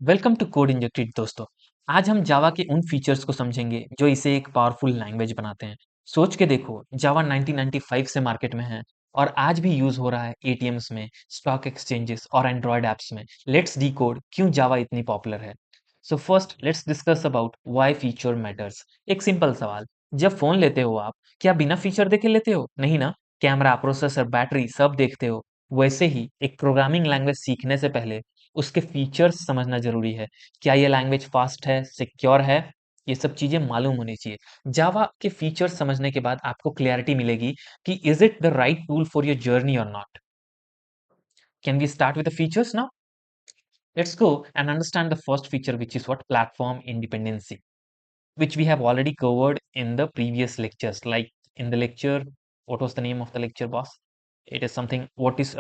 Welcome to code injected दोस्तों। आज हम जावा के उन फीचर्स को समझेंगे जो इसे एक पावरफुल लैंग्वेज बनाते हैं। सोच के देखो, जावा 1995 से मार्केट में है और आज भी यूज हो रहा है एटीएम्स में, स्टॉक एक्सचेंजेस और एंड्रॉयड ऐप्स में। लेट्स डिकोड क्यों जावा इतनी पॉपुलर है। So first let's discuss about why feature matters. एक सिंपल सवाल, जब फोन लेते हो आप, क्या बिना फीचर देखे लेते हो? नहीं ना। कैमरा, प्रोसेसर, बैटरी सब देखते हो। वैसे ही एक प्रोग्रामिंग लैंग्वेज सीखने से पहले उसके फीचर्स समझना ज़रूरी है। क्या ये लैंग्वेज फास्ट है, सिक्योर है? ये सब चीज़ें मालूम होनी चाहिए। जावा के फीचर्स समझने के बाद आपको क्लैरिटी मिलेगी कि is it the right tool for your journey और not. Can we start with the features now? Let's go and understand the first feature which is what platform independency, which we have already covered in the previous lectures. Like in the lecture, what was the name of the lecture, boss? It is something, what is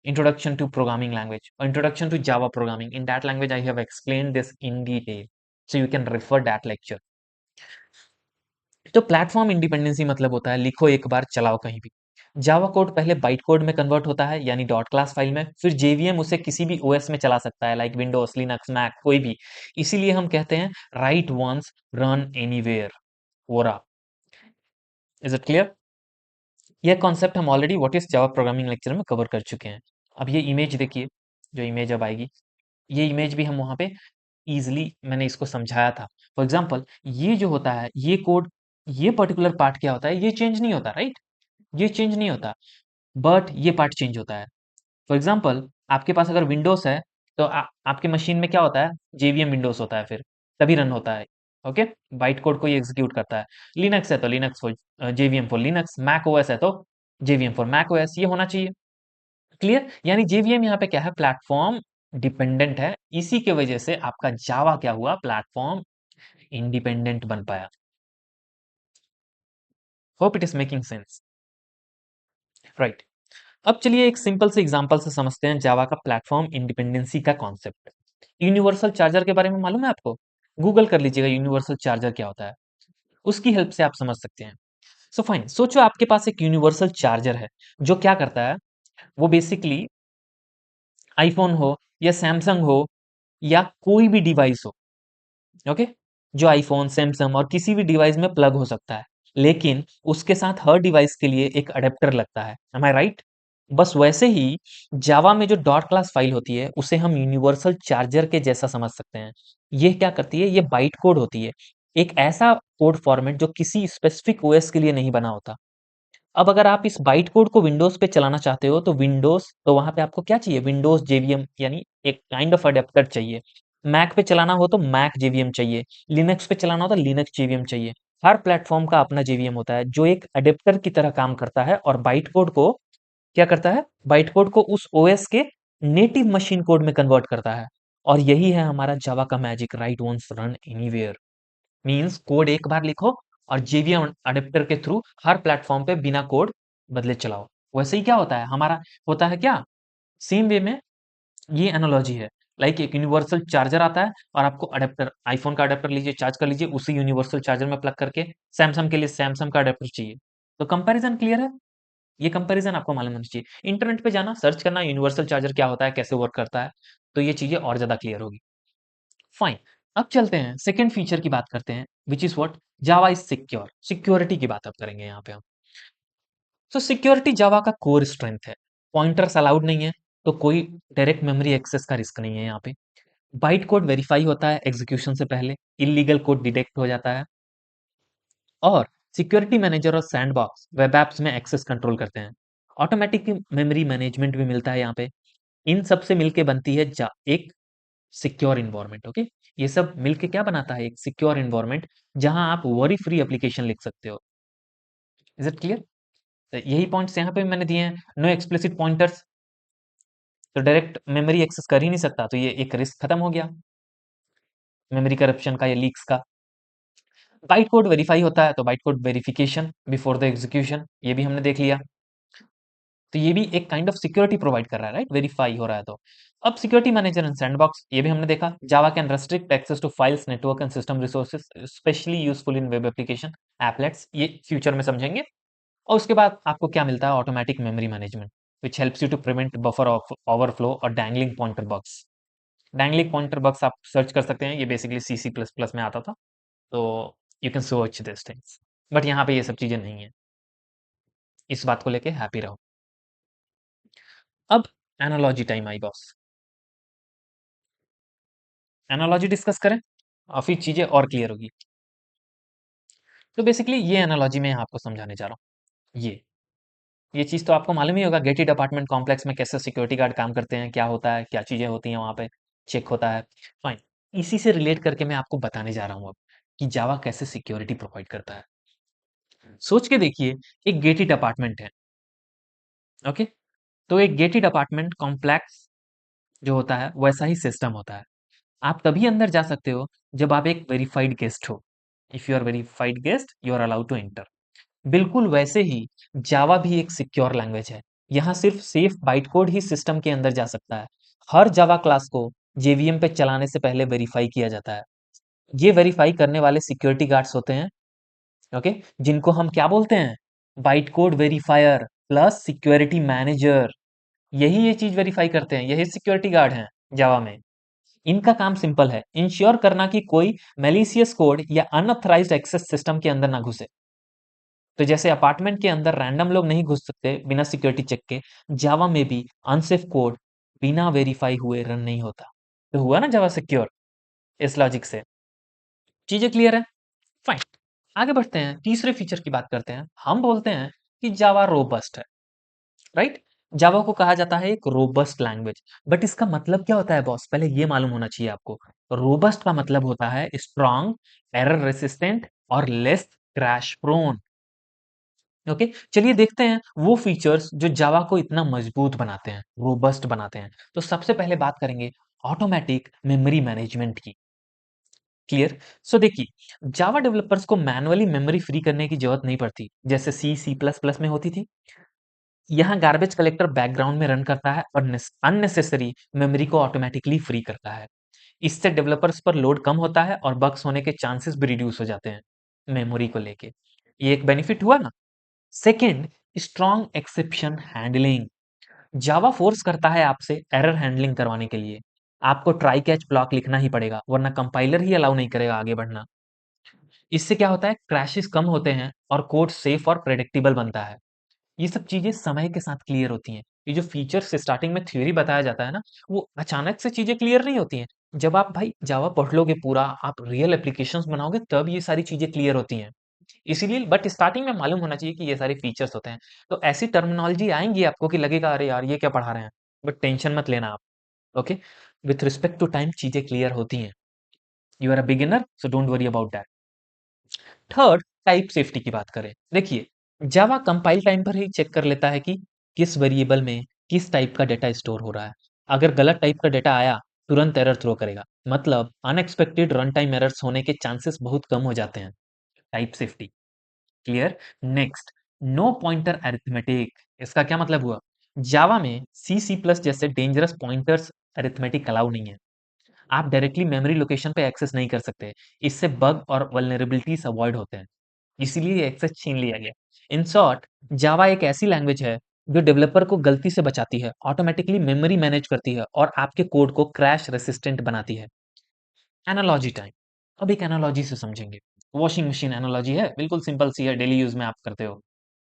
introduction to programming language or introduction to Java programming. In that language, I have explained this in detail. So you can refer that lecture. तो platform independency मतलब होता है लिखो एक बार चलाओ कहीं भी। Java code पहले बाइट कोड में कन्वर्ट होता है यानी डॉट क्लास फाइल में, फिर जेवीएम उसे किसी भी ओएस में चला सकता है, लाइक विंडोज, लिनक्स, मैक, कोई भी। इसीलिए हम कहते हैं राइट वंस, रन एनीवेयर। ओरा, इज इट क्लियर? यह कॉन्सेप्ट हम already what is Java programming lecture में कवर कर चुके हैं। अब ये इमेज देखिए, जो इमेज अब आएगी, ये इमेज भी हम वहां पे इजिली मैंने इसको समझाया था। फॉर एग्जाम्पल, ये जो होता है, ये कोड, ये पर्टिकुलर पार्ट क्या होता है, ये चेंज नहीं होता, राइट? ये चेंज नहीं होता, बट ये पार्ट चेंज होता है। फॉर एग्जाम्पल, आपके पास अगर विंडोज है तो आपके मशीन में क्या होता है, जेवीएम विंडोज होता है, फिर तभी रन होता है। ओके, बाइट कोड को ये एग्जीक्यूट करता है। लिनक्स है तो Linux for JVM for Linux, Mac OS है तो जेवीएम फॉर मैक ओएस, ये होना चाहिए। क्लियर? यानी जेवीएम यहाँ पे क्या है, प्लेटफॉर्म डिपेंडेंट है। इसी के वजह से आपका जावा क्या हुआ, प्लेटफॉर्म इंडिपेंडेंट बन पाया। Hope it is making sense, right? अब चलिए एक सिंपल से एग्जांपल से समझते हैं जावा का प्लेटफॉर्म इंडिपेंडेंसी का कॉन्सेप्ट। यूनिवर्सल चार्जर के बारे में मालूम है आपको? गूगल कर लीजिएगा यूनिवर्सल चार्जर क्या होता है, उसकी हेल्प से आप समझ सकते हैं। सो फाइन, सोचो आपके पास एक यूनिवर्सल चार्जर है जो क्या करता है, वो बेसिकली आईफोन हो या सैमसंग हो या कोई भी डिवाइस हो, ओके, जो आईफोन, सैमसंग और किसी भी डिवाइस में प्लग हो सकता है, लेकिन उसके साथ हर डिवाइस के लिए एक अडेप्टर लगता है। एम आई राइट? बस वैसे ही जावा में जो डॉट क्लास फाइल होती है उसे हम यूनिवर्सल चार्जर के जैसा समझ सकते हैं। ये क्या करती है, ये बाइट कोड होती है, एक ऐसा कोड फॉर्मेट जो किसी स्पेसिफिक ओएस के लिए नहीं बना होता। अब अगर आप इस बाइट कोड को विंडोज पे चलाना चाहते हो तो विंडोज, तो वहां पे आपको क्या चाहिए, विंडोज जेवीएम यानी एक काइंड ऑफ अडेप्टर चाहिए। मैक पे चलाना हो तो मैक जेवीएम चाहिए, लिनक्स पे चलाना हो तो लिनक्स जेवीएम चाहिए। हर प्लेटफॉर्म का अपना जेवीएम होता है जो एक अडेप्टर की तरह काम करता है और बाइट कोड को क्या करता है, बाइट कोड को उस ओएस के नेटिव मशीन कोड में कन्वर्ट करता है। और यही है हमारा जावा का magic, write once run anywhere. Means code एक बार लिखो और जेवीएम अडेप्टर के थ्रू हर प्लेटफॉर्म पे बिना कोड बदले चलाओ। वैसे ही क्या होता है हमारा, होता है क्या, सेम वे में ये एनालॉजी है। लाइक एक यूनिवर्सल चार्जर आता है और आपको अडेप्टर, आईफोन का अडेप्टर लीजिए, चार्ज कर लीजिए, उसी यूनिवर्सल चार्जर में प्लग करके सैमसंग के लिए सैमसंग का अडेप्टर चाहिए। तो कंपैरिजन क्लियर है? ये कंपैरिजन आपको मालूम होना चाहिए। इंटरनेट पे जाना, सर्च करना यूनिवर्सल चार्जर क्या होता है, कैसे वर्क करता है, तो ये चीजें और ज्यादा क्लियर होगी। फाइन, अब चलते हैं सेकंड फीचर की बात करते हैं, विच is what, Java is secure. Security की बात अब करेंगे यहाँ पे हम। तो सिक्योरिटी जावा का कोर स्ट्रेंथ है। पॉइंटर्स अलाउड नहीं है, तो कोई डायरेक्ट मेमोरी एक्सेस का रिस्क नहीं है यहाँ पे। बाइट कोड वेरीफाई होता है एग्जीक्यूशन से पहले, इलीगल कोड डिटेक्ट हो जाता है, और सिक्योरिटी मैनेजर और सैंडबॉक्स वेब एप्स में एक्सेस कंट्रोल करते हैं। ऑटोमेटिक मेमोरी मैनेजमेंट भी मिलता है यहाँ पे। इन सब से मिलके बनती है एक सिक्योर इन्वायरमेंट। ओके, ये सब मिलके क्या बनाता है, एक सिक्योर इन्वायरमेंट जहां आप वरी फ्री एप्लीकेशन लिख सकते हो। Is it clear? तो यही पॉइंट्स यहाँ पे मैंने दिए हैं। नो एक्सप्लिसिट पॉइंटर्स, तो डायरेक्ट मेमोरी एक्सेस कर ही नहीं सकता, तो ये एक रिस्क खत्म हो गया मेमोरी करप्शन का या लीक्स का। बाइट कोड वेरीफाई होता है, तो byte code verification before the execution, ये भी हमने देख लिया। तो ये भी एक काइंड ऑफ सिक्योरिटी प्रोवाइड कर रहा है, राइट? वेरीफाई हो रहा है तो। अब सिक्योरिटी मैनेजर एंड सैंडबॉक्स, ये भी हमने देखा। Java can restrict access to files, network and system resources, specially useful in web application, applets, ये फ्यूचर में समझेंगे। और उसके बाद आपको क्या मिलता है, automatic memory management, which helps you to prevent buffer of overflow और dangling pointer bugs. Dangling pointer bugs आप सर्च कर सकते हैं, ये बेसिकली C++ में आता था, तो you can search this things, but यहाँ पे ये सब चीजें नहीं है, इस बात को लेके हैप्पी रहो। अब analogy time I boss, analogy discuss करें और फिर चीजें और क्लियर होगी। तो बेसिकली ये एनालॉजी मैं आपको समझाने जा रहा हूँ। ये चीज तो आपको मालूम ही होगा, गेटेड अपार्टमेंट कॉम्प्लेक्स में कैसे सिक्योरिटी गार्ड काम करते हैं, क्या होता है, क्या चीजें होती हैं वहां पे, चेक होता है। फाइन, इसी से रिलेट करके मैं आपको बताने जा रहा हूँ अब कि जावा कैसे सिक्योरिटी प्रोवाइड करता है। सोच के देखिए, एक गेटेड अपार्टमेंट है, ओके। तो एक गेटेड अपार्टमेंट कॉम्प्लेक्स जो होता है वैसा ही सिस्टम होता है। आप तभी अंदर जा सकते हो जब आप एक वेरीफाइड गेस्ट हो। If you are verified guest you are allowed to enter. बिल्कुल वैसे ही जावा भी एक सिक्योर लैंग्वेज है। यहाँ सिर्फ सेफ बाइट कोड ही सिस्टम के अंदर जा सकता है। हर जावा क्लास को जेवीएम पे चलाने से पहले वेरीफाई किया जाता है। ये वेरीफाई करने वाले सिक्योरिटी गार्ड्स होते हैं, ओके, जिनको हम क्या बोलते हैं, byte code verifier plus security manager. यही ये चीज वेरीफाई करते हैं, यही सिक्योरिटी गार्ड हैं जावा में। इनका काम सिंपल है, इंश्योर करना कि कोई मैलिशियस कोड या अनऑथराइज्ड एक्सेस सिस्टम के अंदर ना घुसे। तो जैसे अपार्टमेंट के अंदर रैंडम लोग नहीं घुस सकते बिना सिक्योरिटी चेक के, जावा में भी अनसेफ कोड बिना वेरीफाई हुए रन नहीं होता। तो हुआ ना जावा सिक्योर, इस लॉजिक से। चीजें क्लियर है? फाइन, आगे बढ़ते हैं, तीसरे फीचर की बात करते हैं। हम बोलते हैं कि जावा रोबस्ट है, राइट। जावा को कहा जाता है एक रोबस्ट लैंग्वेज। बट इसका मतलब क्या होता है बॉस, पहले ये मालूम होना चाहिए आपको। रोबस्ट का मतलब होता है स्ट्रांग, एरर रेसिस्टेंट और लेस क्रैश प्रोन। ओके, चलिए देखते हैं वो फीचर्स जो जावा को इतना मजबूत बनाते हैं, रोबस्ट बनाते हैं। तो सबसे पहले बात करेंगे ऑटोमेटिक मेमोरी मैनेजमेंट की। क्लियर? सो देखिए, जावा डेवलपर्स को मैनुअली मेमोरी फ्री करने की जरूरत नहीं पड़ती, जैसे C++ में होती थी। यहाँ गार्बेज कलेक्टर बैकग्राउंड में रन करता है और अननेसेसरी मेमोरी को ऑटोमेटिकली फ्री करता है। इससे डेवलपर्स पर लोड कम होता है और बग्स होने के चांसेस भी रिड्यूस हो जाते हैं मेमोरी को लेके। ये एक बेनिफिट हुआ ना। Second, strong exception handling. Java force करता है आपसे एरर हैंडलिंग करवाने के लिए। आपको ट्राई कैच ब्लॉक लिखना ही पड़ेगा, वरना कंपाइलर ही अलाउ नहीं करेगा आगे बढ़ना। इससे क्या होता है, क्रैशेस कम होते हैं और कोड सेफ और प्रेडिक्टेबल बनता है। ये सब चीजें समय के साथ क्लियर होती हैं। ये जो फीचर्स स्टार्टिंग में थ्योरी बताया जाता है ना, वो अचानक से चीजें क्लियर नहीं होती हैं। जब आप भाई जावा पढ़ लोगे पूरा, आप रियल एप्लीकेशंस बनाओगे, तब ये सारी चीजें क्लियर होती हैं। इसीलिए बट स्टार्टिंग में मालूम होना चाहिए कि ये सारे फीचर्स होते हैं। तो ऐसी टर्मिनोलॉजी आएंगी आपको कि लगेगा अरे यार ये क्या पढ़ा रहे हैं, बट टेंशन मत लेना आप, okay. With respect to time चीजें क्लियर होती हैं। You are a beginner so don't worry about that. Third, type safety की बात करें, देखिए, जावा कंपाइल टाइम पर ही चेक कर लेता है कि किस वेरिएबल में किस टाइप का डेटा स्टोर हो रहा है। अगर गलत टाइप का डेटा आया, तुरंत एरर थ्रो करेगा। मतलब अनएक्सपेक्टेड रन टाइम एरर्स होने के चांसेस बहुत कम हो जाते हैं। Type safety clear. Next, no pointer arithmetic. इसका क्या मतलब हुआ, जावा में C++ जैसे डेंजरस पॉइंटर्स अरिथमेटिक अलाउ नहीं है। आप डायरेक्टली मेमोरी लोकेशन पे एक्सेस नहीं कर सकते। इससे बग और वल्नरेबिलिटीज अवॉइड होते हैं, इसीलिए ये एक्सेस छीन लिया गया। इन शॉर्ट, जावा एक ऐसी लैंग्वेज है जो डेवलपर को गलती से बचाती है, ऑटोमेटिकली मेमोरी मैनेज करती है और आपके कोड को क्रैश रेसिस्टेंट बनाती है। एनालॉजी टाइम, अब एक एनालॉजी से समझेंगे। वॉशिंग मशीन एनालॉजी है, बिल्कुल सिंपल सी है, डेली यूज में आप करते हो।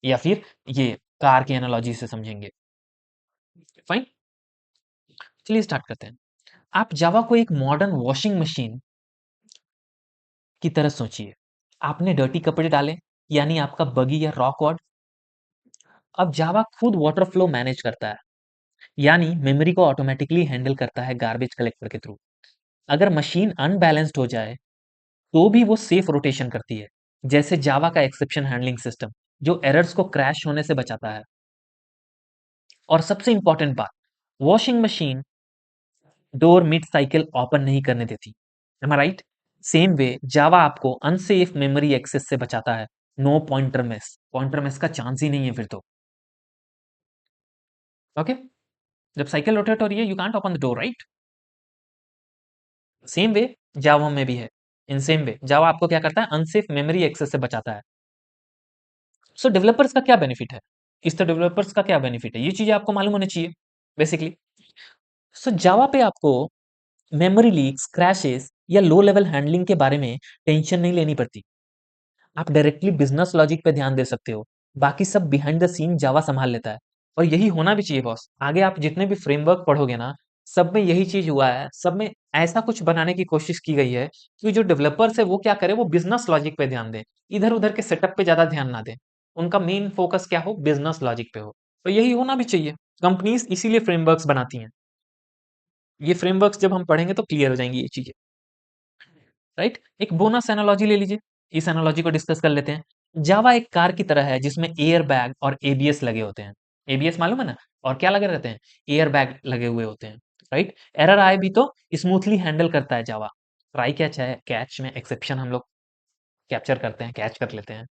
या फिर ये कार की एनालॉजी से समझेंगे। फाइन, चलिए स्टार्ट करते हैं। आप जावा को एक मॉडर्न वॉशिंग मशीन की तरह सोचिए। आपने डर्टी कपड़े डाले, यानी आपका बगी या रॉ कोड। अब जावा खुद वाटर फ्लो मैनेज करता है, यानी मेमोरी को ऑटोमेटिकली हैंडल करता है गार्बेज कलेक्टर के थ्रू। अगर मशीन अनबैलेंस्ड हो जाए तो भी वो सेफ रोटेशन करती है, जैसे जावा का एक्सेप्शन हैंडलिंग सिस्टम जो एरर्स को क्रैश होने से बचाता है। और सबसे इंपॉर्टेंट बात, washing machine door mid cycle open नहीं करने देती। एम आई राइट? सेम वे जावा आपको अनसेफ मेमोरी एक्सेस से बचाता है। नो पॉइंटर मेस का चांस ही नहीं है फिर तो, ओके। जब साइकिल रोटेट हो रही है you can't open the door, right? Same way Java में भी है। इन सेम वे जावा आपको क्या करता है, अनसेफ मेमोरी एक्सेस से बचाता है। सो डेवलपर्स का क्या बेनिफिट है, इस तो डेवलपर्स का क्या बेनिफिट है, ये चीजें आपको मालूम होनी चाहिए बेसिकली। सो जावा पे आपको मेमोरी लीक्स, क्रैशेस या लो लेवल हैंडलिंग के बारे में टेंशन नहीं लेनी पड़ती। आप डायरेक्टली बिजनेस लॉजिक पे ध्यान दे सकते हो। बाकी सब बिहाइंड द सीन जावा संभाल लेता है। और यही होना भी चाहिए बॉस। आगे आप जितने भी फ्रेमवर्क पढ़ोगे ना, सब में यही चीज हुआ है। सब में ऐसा कुछ बनाने की कोशिश की गई है कि जो डेवलपर्स है वो क्या करे, वो बिजनेस लॉजिक पे ध्यान दें। इधर उधर के सेटअप पे ज्यादा ध्यान ना दें। उनका मेन फोकस क्या हो, बिजनेस लॉजिक पे हो। तो यही होना भी चाहिए। कंपनीज इसीलिए फ्रेमवर्क्स बनाती हैं। ये फ्रेमवर्क्स जब हम पढ़ेंगे तो क्लियर हो जाएंगी ये चीजें। राइट, एक बोनस एनालॉजी ले लीजिए। इस एनालॉजी को डिस्कस कर लेते हैं। जावा एक कार की तरह है जिसमें एयर बैग और एबीएस लगे होते हैं। एबीएस मालूम है ना? और क्या लगे रहते हैं? एयर बैग लगे हुए होते हैं। राइट, एरर आए भी तो स्मूथली हैंडल करता है जावा। ट्राई कैच है, कैच में एक्सेप्शन हम लोग कैप्चर करते हैं, कैच कर लेते हैं,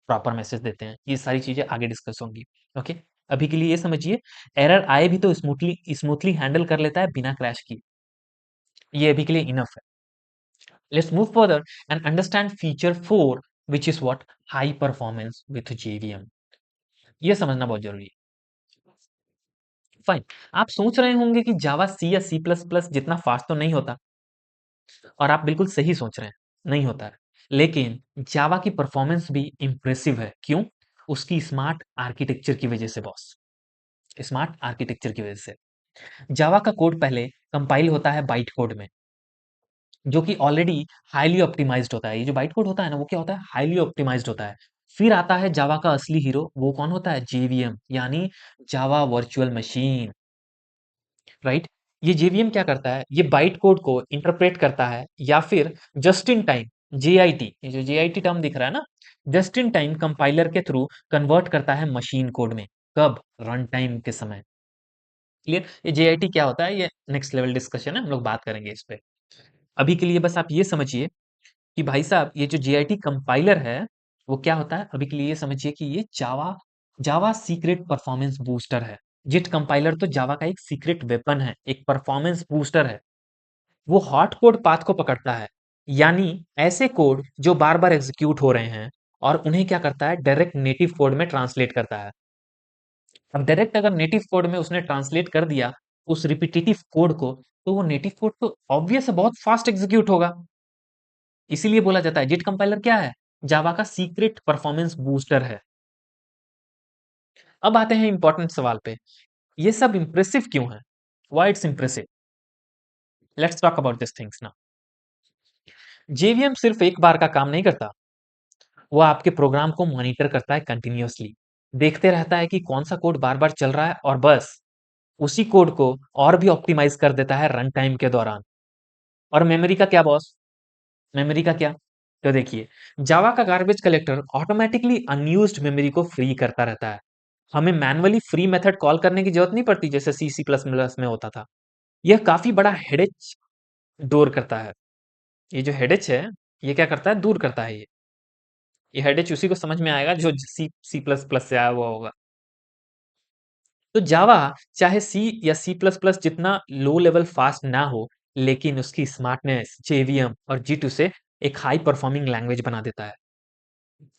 प्रॉपर मैसेज देते हैं। ये सारी चीजें आगे डिस्कस होंगी। ओके, अभी के लिए ये समझिए, एरर आए भी तो स्मूथली स्मूथली हैंडल कर लेता है बिना क्रैश किए। ये अभी के लिए इनफ है। Let's move further and understand feature 4, which is what? High performance with JVM. ये समझना बहुत जरूरी है। फाइन, आप सोच रहे होंगे कि जावा सी या सी प्लस प्लस जितना फास्ट तो नहीं होता, और आप बिल्कुल सही सोच रहे हैं, नहीं होता है। लेकिन जावा की परफॉर्मेंस भी इंप्रेसिव है। क्यों? उसकी स्मार्ट आर्किटेक्चर की वजह से बॉस। स्मार्ट आर्किटेक्चर की वजह से जावा का कोड पहले कंपाइल होता है बाइट कोड में, जो कि ऑलरेडी हाईली ऑप्टिमाइज्ड होता है। ये जो बाइट कोड होता है ना, वो क्या होता है? हाईली ऑप्टिमाइज्ड होता है। फिर आता है जावा का असली हीरो, वो कौन होता है? जेवीएम, यानी जावा वर्चुअल मशीन। राइट, ये जेवीएम क्या करता है? ये बाइट कोड को इंटरप्रेट करता है, या फिर जस्ट इन टाइम, जेआईटी, ये जो जेआईटी टर्म दिख रहा है ना, जस्ट इन टाइम कंपाइलर के थ्रू कन्वर्ट करता है मशीन कोड में। कब? रन टाइम के समय। क्लियर? ये जेआईटी क्या होता है, ये नेक्स्ट लेवल डिस्कशन है, हम लोग बात करेंगे इस पे। अभी के लिए बस आप ये समझिए कि भाई साहब, ये जो जीआईटी कंपाइलर है, वो क्या होता है? अभी के लिए ये समझिए कि ये जावा जावा सीक्रेट परफॉर्मेंस बूस्टर है। जिट कंपाइलर तो जावा का एक सीक्रेट वेपन है, एक परफॉर्मेंस बूस्टर है। वो हॉट कोड पाथ को पकड़ता है, यानी ऐसे कोड जो बार बार एग्जीक्यूट हो रहे हैं, और उन्हें क्या करता है? डायरेक्ट नेटिव कोड में ट्रांसलेट करता है। अब डायरेक्ट अगर नेटिव कोड में उसने ट्रांसलेट कर दिया उस रिपीटेटिव कोड को, तो वो नेटिव कोड तो ऑब्वियस है, बहुत फास्ट एग्जीक्यूट होगा। इसीलिए बोला जाता है जिट कंपाइलर क्या है? जावा का सीक्रेट परफॉर्मेंस बूस्टर है। अब आते हैं इंपॉर्टेंट सवाल पे। ये सब इंप्रेसिव क्यों है? Why it's impressive? Let's talk about this things now. JVM सिर्फ एक बार का काम नहीं करता, वो आपके प्रोग्राम को मॉनिटर करता है कंटिन्यूअसली। देखते रहता है कि कौन सा कोड बार बार चल रहा है, और बस उसी कोड को और भी ऑप्टिमाइज कर देता है रन टाइम के दौरान। और मेमोरी का क्या बॉस? मेमोरी का क्या? तो देखिए, जावा का garbage collector automatically unused memory को फ्री करता रहता है। हमें मैन्युअली फ्री मेथड कॉल करने की जरूरत नहीं पड़ती, जैसे सी सी प्लस प्लस में होता था। यह काफी बड़ा हेडेच दूर करता है। ये जो हेडेच है, ये क्या करता है? दूर करता है ये हेडेच उसी को समझ में आएगा जो सी सी प्लस प्लस से आया हुआ होगा। तो जावा चाहे सी या सी प्लस प्लस जितना लो लेवल फास्ट ना हो, लेकिन उसकी स्मार्टनेस जेवीएम और जी से एक हाई परफॉर्मिंग लैंग्वेज बना देता है।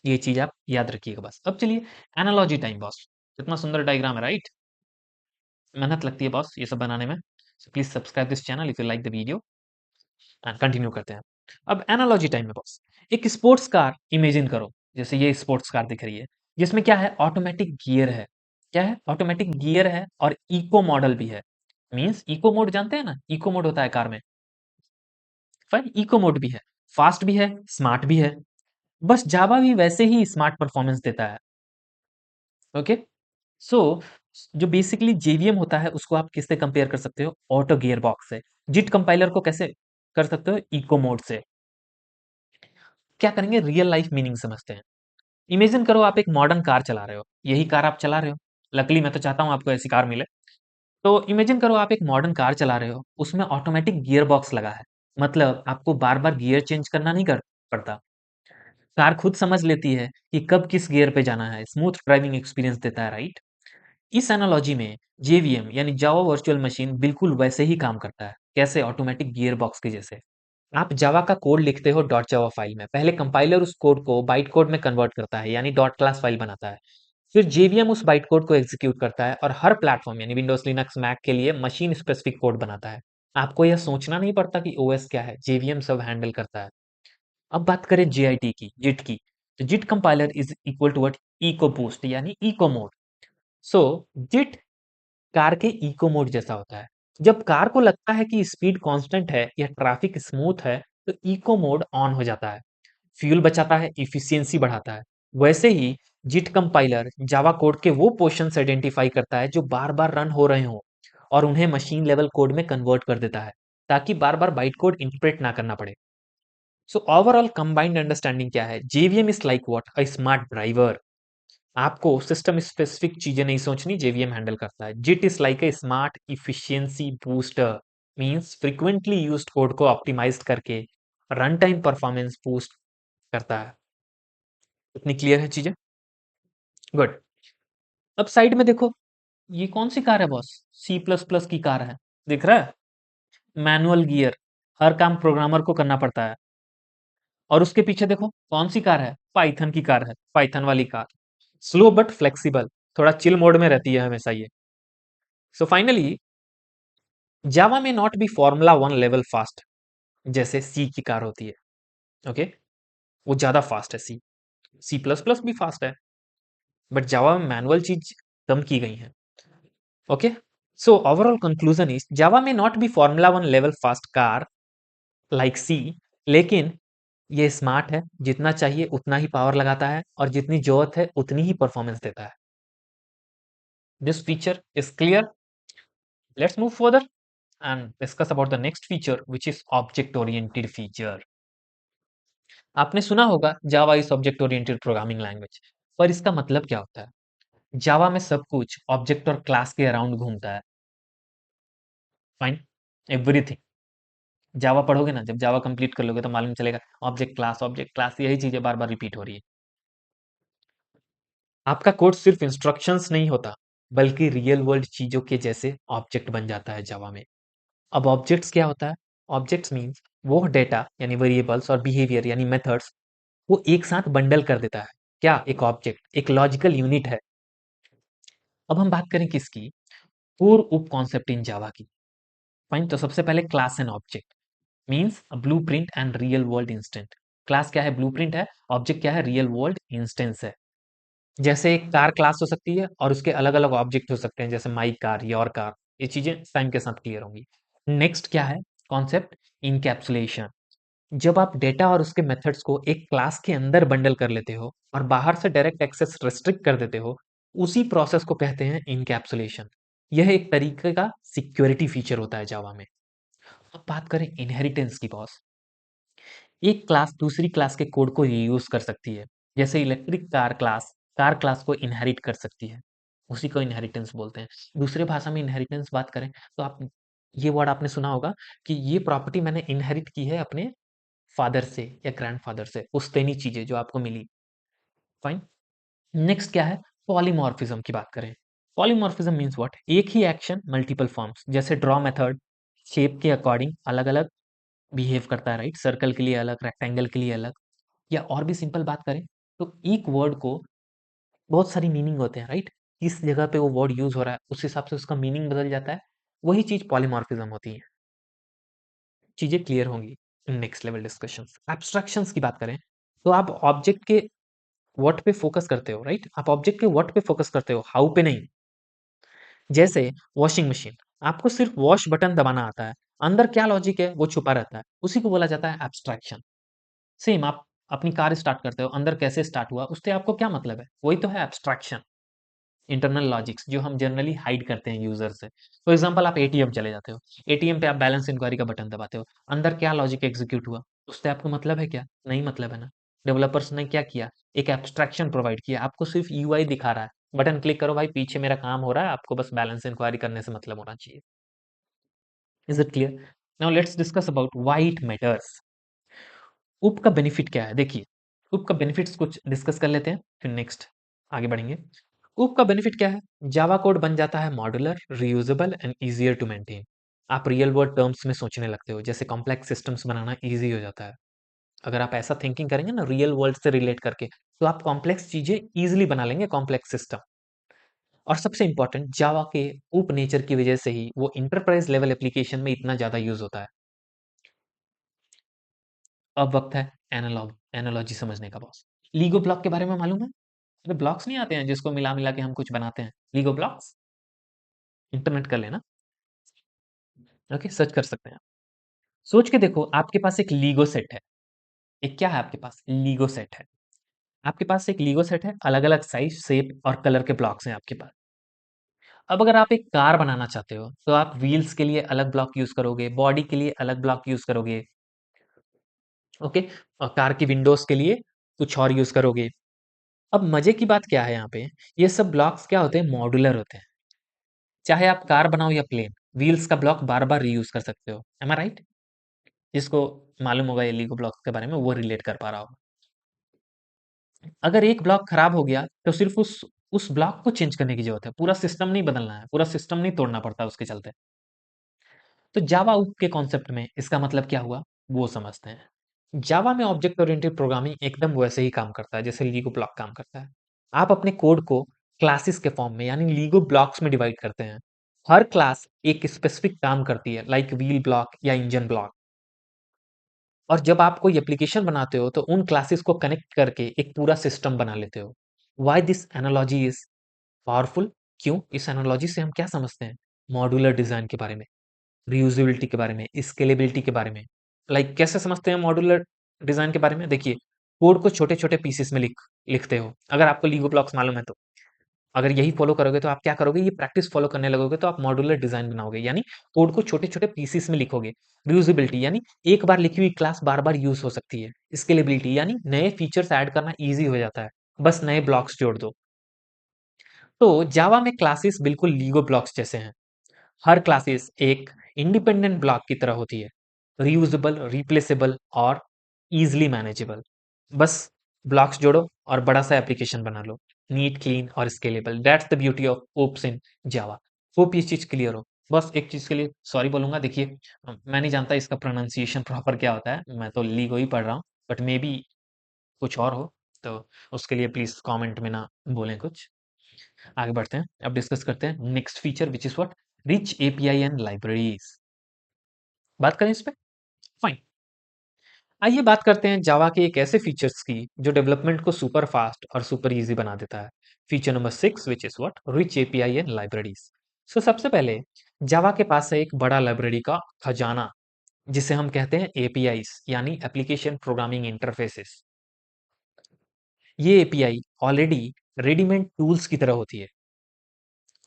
ये चीज आप याद रखिएगा बस। अब चलिए, एनालॉजी टाइम बॉस। कितना सुंदर डायग्राम है, राइट? मेहनत लगती है बॉस ये सब बनाने में। So please subscribe this channel if you like the video, and continue करते हैं। अब एनालॉजी टाइम में बॉस, एक स्पोर्ट्स कार इमेजिन करो। जैसे ये स्पोर्ट्स कार दिख रही है, जिसमें क्या है? ऑटोमेटिक गियर है। क्या है? ऑटोमेटिक गियर है, और इको मॉडल भी है। मींस इको मोड जानते हैं ना? इको मोड होता है कार में। फाइन, इको मोड भी है, फास्ट भी है, स्मार्ट भी है। बस जावा भी वैसे ही स्मार्ट परफॉर्मेंस देता है। ओके, सो जो बेसिकली जेवीएम होता है, उसको आप किससे कंपेयर कर सकते हो? ऑटो गियर बॉक्स से। जिट कंपाइलर को कैसे कर सकते हो? इको मोड से। क्या करेंगे? रियल लाइफ मीनिंग समझते हैं। इमेजिन करो आप एक मॉडर्न कार चला रहे हो, यही कार आप चला रहे हो। लकली मैं तो चाहता हूं आपको ऐसी कार मिले। तो इमेजिन करो आप एक मॉडर्न कार चला रहे हो, उसमें ऑटोमेटिक गियर बॉक्स लगा है। मतलब आपको बार बार गियर चेंज करना नहीं कर पड़ता। कार खुद समझ लेती है कि कब किस गियर पे जाना है, स्मूथ ड्राइविंग एक्सपीरियंस देता है, राइट? इस एनालॉजी में जेवीएम यानी जावा वर्चुअल मशीन बिल्कुल वैसे ही काम करता है। कैसे? ऑटोमेटिक गियर बॉक्स के जैसे। आप जावा का कोड लिखते हो डॉट जावा फाइल में, पहले कंपाइलर उस कोड को बाइट कोड में कन्वर्ट करता है, यानी डॉट क्लास फाइल बनाता है। फिर जेवीएम उस बाइट कोड को एग्जीक्यूट करता है, और हर प्लेटफॉर्म यानी विंडोज, लिनक्स, मैक के लिए मशीन स्पेसिफिक कोड बनाता है। आपको यह सोचना नहीं पड़ता कि ओएस क्या है, जेवीएम सब हैंडल करता है। अब बात करें JIT की, जिट की, तो JIT compiler is equal to what, eco boost यानी eco mode. So JIT car के इको मोड जैसा होता है। जब कार को लगता है कि स्पीड कांस्टेंट है या ट्रैफिक स्मूथ है, तो इको मोड ऑन हो जाता है, फ्यूल बचाता है, इफिशियंसी बढ़ाता है। वैसे ही जिट कंपाइलर जावा कोड के वो पोर्शंस आइडेंटिफाई करता है जो बार बार रन हो रहे हो, और उन्हें मशीन लेवल कोड में कन्वर्ट कर देता है, ताकि बार बार बाइट कोड इंटरप्रेट ना करना पड़े। सो ओवरऑल कंबाइंड अंडरस्टैंडिंग क्या है, JVM is like what, a smart driver. आपको सिस्टम स्पेसिफिक चीजें नहीं सोचनी, जेवीएम हैंडल करता है। JIT is like a smart efficiency booster, means frequently used code को ऑप्टिमाइज करके रन टाइम परफॉर्मेंस बूस्ट करता है। इतनी क्लियर है चीजें? गुड। अब साइड में देखो, ये कौन सी कार है बॉस? C++ की कार है, दिख रहा है? मैनुअल गियर, हर काम प्रोग्रामर को करना पड़ता है। और उसके पीछे देखो कौन सी कार है? पाइथन की कार है, पाइथन वाली कार। स्लो बट फ्लेक्सिबल, थोड़ा चिल मोड में रहती है हमेशा ये। सो फाइनली जावा में not be formula one level fast, जैसे सी की कार होती है। ओके, वो ज्यादा फास्ट है। C++ भी फास्ट है, बट जावा में मैनुअल चीज कम की गई है। Okay, so overall conclusion is Java में not be formula one level fast car like C, लेकिन ये स्मार्ट है, जितना चाहिए उतना ही पावर लगाता है, और जितनी जरूरत है उतनी ही परफॉर्मेंस देता है। This feature is clear. Let's move further and discuss about the next feature, which is object oriented feature. आपने सुना होगा Java is object oriented programming language, पर इसका मतलब क्या होता है? जावा में सब कुछ ऑब्जेक्ट और क्लास के अराउंड घूमता है। Fine, everything. जावा पढ़ोगे ना, जब जावा कंप्लीट कर लोगे तो मालूम चलेगा ऑब्जेक्ट क्लास यही चीजें बार बार रिपीट हो रही है। आपका कोड सिर्फ इंस्ट्रक्शंस नहीं होता, बल्कि रियल वर्ल्ड चीजों के जैसे ऑब्जेक्ट बन जाता है जावा में। अब ऑब्जेक्ट्स क्या होता है? ऑब्जेक्ट्स मीन्स वो डेटा यानी वेरिएबल्स और बिहेवियर यानी मेथड्स, वो एक साथ बंडल कर देता है। क्या? एक ऑब्जेक्ट एक लॉजिकल यूनिट है। अब हम बात करें किसकी? कोर उप कॉन्सेप्ट इन जावा की। फाइन, तो सबसे पहले class and object means blueprint and real world instant. Class क्या है? ब्लूप्रिंट है। ऑब्जेक्ट क्या है? रियल वर्ल्ड इंस्टेंस है। जैसे एक कार क्लास हो सकती है और उसके अलग अलग ऑब्जेक्ट हो सकते हैं, जैसे माई कार, योर कार। ये चीजें टाइम के साथ क्लियर होंगी। नेक्स्ट क्या है कॉन्सेप्ट? इनकैप्सुलेशन। जब आप डेटा और उसके मेथड्स को एक क्लास के अंदर बंडल कर लेते हो और बाहर से डायरेक्ट एक्सेस रिस्ट्रिक्ट कर देते हो, उसी प्रोसेस को कहते हैं इनकैप्सुलेशन। यह एक तरीके का सिक्योरिटी फीचर होता है जावा में। अब बात करें इनहेरिटेंस की बॉस। एक क्लास दूसरी क्लास के कोड को रीयूज कर सकती है। जैसे इलेक्ट्रिक कार क्लास को इनहेरिट कर सकती है, उसी को इनहेरिटेंस बोलते हैं। दूसरे भाषा में इनहेरिटेंस बात करें तो आप ये वर्ड आपने सुना होगा कि ये प्रॉपर्टी मैंने इनहेरिट की है अपने फादर से या ग्रैंडफादर से, पुश्तैनी चीजें जो आपको मिली। फाइन। नेक्स्ट क्या है? पॉलीमॉर्फिज्म की बात करें। Polymorphism means what? एक ही एक्शन मल्टीपल फॉर्म्स। जैसे ड्रॉ मेथड शेप के अकॉर्डिंग अलग अलग बिहेव करता है, राइट? सर्कल के लिए अलग, रेक्टेंगल के लिए अलग। या और भी सिंपल बात करें तो एक वर्ड को बहुत सारी मीनिंग होते हैं, राइट? किस जगह पे वो वर्ड यूज हो रहा है उस हिसाब से उसका मीनिंग बदल जाता है। वही चीज पॉलीमॉर्फिज्म होती है। चीजें क्लियर होंगी in next level discussions. Abstractions की बात करें तो आप ऑब्जेक्ट के व्हाट पे फोकस करते हो, राइट? आप ऑब्जेक्ट के व्हाट पे फोकस करते हो, हाउ पे नहीं। जैसे वॉशिंग मशीन, आपको सिर्फ वॉश बटन दबाना आता है, अंदर क्या लॉजिक है वो छुपा रहता है, उसी को बोला जाता है एब्स्ट्रैक्शन। सेम आप अपनी कार स्टार्ट करते हो, अंदर कैसे स्टार्ट हुआ उससे आपको क्या मतलब है, वही तो है एब्स्ट्रैक्शन। इंटरनल लॉजिक्स जो हम जनरली हाइड करते हैं यूजर से। फॉर एग्जांपल आप एटीएम चले जाते हो, एटीएम पे आप बैलेंस इंक्वायरी का बटन दबाते हो, अंदर क्या लॉजिक एग्जीक्यूट हुआ उससे आपको मतलब है क्या? नहीं मतलब है ना। डेवलपर्स ने क्या किया? एक एब्स्ट्रैक्शन प्रोवाइड किया, आपको सिर्फ यूआई दिखा रहा है, बटन क्लिक करो भाई, पीछे मेरा काम हो रहा है, आपको बस बैलेंस इंक्वायरी करने से मतलब होना चाहिए। Is it clear? Now let's discuss about why it matters. उप का बेनिफिट क्या है? देखिए, उप का बेनिफिट्स कुछ डिस्कस कर लेते हैं, फिर नेक्स्ट आगे बढ़ेंगे। उप का बेनिफिट क्या है? जावा कोड बन जाता है modular, reusable and easier to maintain. आप रियल वर्ल्ड टर्म्स में सोचने लगते हो, जैसे कॉम्प्लेक्स सिस्टम्स बनाना इजी हो जाता है। अगर आप ऐसा थिंकिंग करेंगे ना रियल वर्ल्ड से रिलेट करके, तो आप कॉम्प्लेक्स चीजें इजिली बना लेंगे, कॉम्प्लेक्स सिस्टम। और सबसे इंपॉर्टेंट जावा के उप नेचर की वजह से ही वो इंटरप्राइज लेवल एप्लीकेशन में इतना ज्यादा यूज होता है। अब वक्त है एनालॉजी समझने का बॉस। लीगो ब्लॉक के बारे में मालूम है? अरे ब्लॉक्स नहीं आते हैं जिसको मिला मिला के हम कुछ बनाते हैं, लीगो ब्लॉक्स। इंटरनेट कर लेना, ओके, सर्च कर सकते हैं। सोच के देखो, आपके पास एक लीगो सेट है। एक क्या है आपके पास? लीगो सेट है। आपके पास एक लीगो सेट है, अलग अलग साइज, शेप और कलर के ब्लॉक्स हैं आपके पास। अब अगर आप एक कार बनाना चाहते हो तो आप व्हील्स के लिए अलग ब्लॉक यूज करोगे, बॉडी के लिए अलग ब्लॉक यूज करोगे, ओके, और कार की विंडोज के लिए कुछ और यूज करोगे। अब मजे की बात क्या है यहाँ पे, ये सब ब्लॉक्स क्या होते हैं? मॉड्यूलर होते हैं। चाहे आप कार बनाओ या प्लेन, व्हील्स का ब्लॉक बार बार रीयूज कर सकते हो। एम आई राइट? जिसको मालूम होगा ये लीगो ब्लॉक्स के बारे में वो रिलेट कर पा रहा होगा। अगर एक ब्लॉक खराब हो गया तो सिर्फ उस ब्लॉक को चेंज करने की जरूरत है, पूरा सिस्टम नहीं बदलना है, पूरा सिस्टम नहीं तोड़ना पड़ता उसके चलते। तो जावा उप के कॉन्सेप्ट में इसका मतलब क्या हुआ वो समझते हैं। जावा में ऑब्जेक्ट ओरिएंटेड प्रोग्रामिंग एकदम वैसे ही काम करता है जैसे लीगो ब्लॉक काम करता है। आप अपने कोड को क्लासेस के फॉर्म में यानी लीगो ब्लॉक्स में डिवाइड करते हैं। हर क्लास एक स्पेसिफिक काम करती है, लाइक व्हील ब्लॉक या इंजन ब्लॉक। और जब आप कोई एप्लीकेशन बनाते हो तो उन क्लासेस को कनेक्ट करके एक पूरा सिस्टम बना लेते हो। Why this analogy is powerful? क्यों? इस एनालॉजी से हम क्या समझते हैं? मॉड्यूलर डिजाइन के बारे में, रियूजेबिलिटी के बारे में, स्केलेबिलिटी के बारे में। लाइक कैसे समझते हैं मॉड्यूलर डिजाइन के बारे में? देखिए, कोड को छोटे छोटे पीसेस में लिखते हो। अगर आपको लीगो ब्लॉक्स मालूम है तो अगर यही फॉलो करोगे तो आप क्या करोगे, ये प्रैक्टिस फॉलो करने लगोगे तो आप मॉड्यूलर डिजाइन बनाओगे, यानी कोड को छोटे छोटे पीसेस में लिखोगे। रियूजेबिलिटी यानी एक बार लिखी हुई क्लास बार बार यूज हो सकती है। स्केलेबिलिटी यानी नए फीचर्स ऐड करना ईजी हो जाता है, बस नए ब्लॉक्स जोड़ दो। तो जावा में क्लासेस बिल्कुल लीगो ब्लॉक्स जैसे हैं। हर क्लासेस एक इंडिपेंडेंट ब्लॉक की तरह होती है, रीयूजेबल, रिप्लेसेबल और इजीली मैनेजेबल। बस ब्लॉक्स जोड़ो और बड़ा सा एप्लीकेशन बना लो, नीट, क्लीन और scalable. That's the beauty of OOPs in Java. Hope ये चीज क्लियर हो। बस एक चीज के लिए सॉरी बोलूंगा, देखिए मैं नहीं जानता इसका प्रोनाउंसिएशन प्रॉपर क्या होता है, मैं तो लीगो ही पढ़ रहा हूँ, बट मे बी कुछ और हो, तो उसके लिए प्लीज कमेंट में ना बोलें कुछ। आगे बढ़ते हैं, अब डिस्कस करते हैं next feature which is what? Rich API and libraries. बात करें इस पे, फाइन। आइए बात करते हैं जावा के एक ऐसे फीचर्स की जो डेवलपमेंट को सुपर फास्ट और सुपर इजी बना देता है। Feature number 6 which is what? Rich API and libraries. So सबसे पहले जावा के पास है एक बड़ा लाइब्रेरी का खजाना, जिसे हम कहते हैं एपीआईज यानी एप्लीकेशन प्रोग्रामिंग इंटरफेसेस। ये एपीआई ऑलरेडी रेडीमेड टूल्स की तरह होती है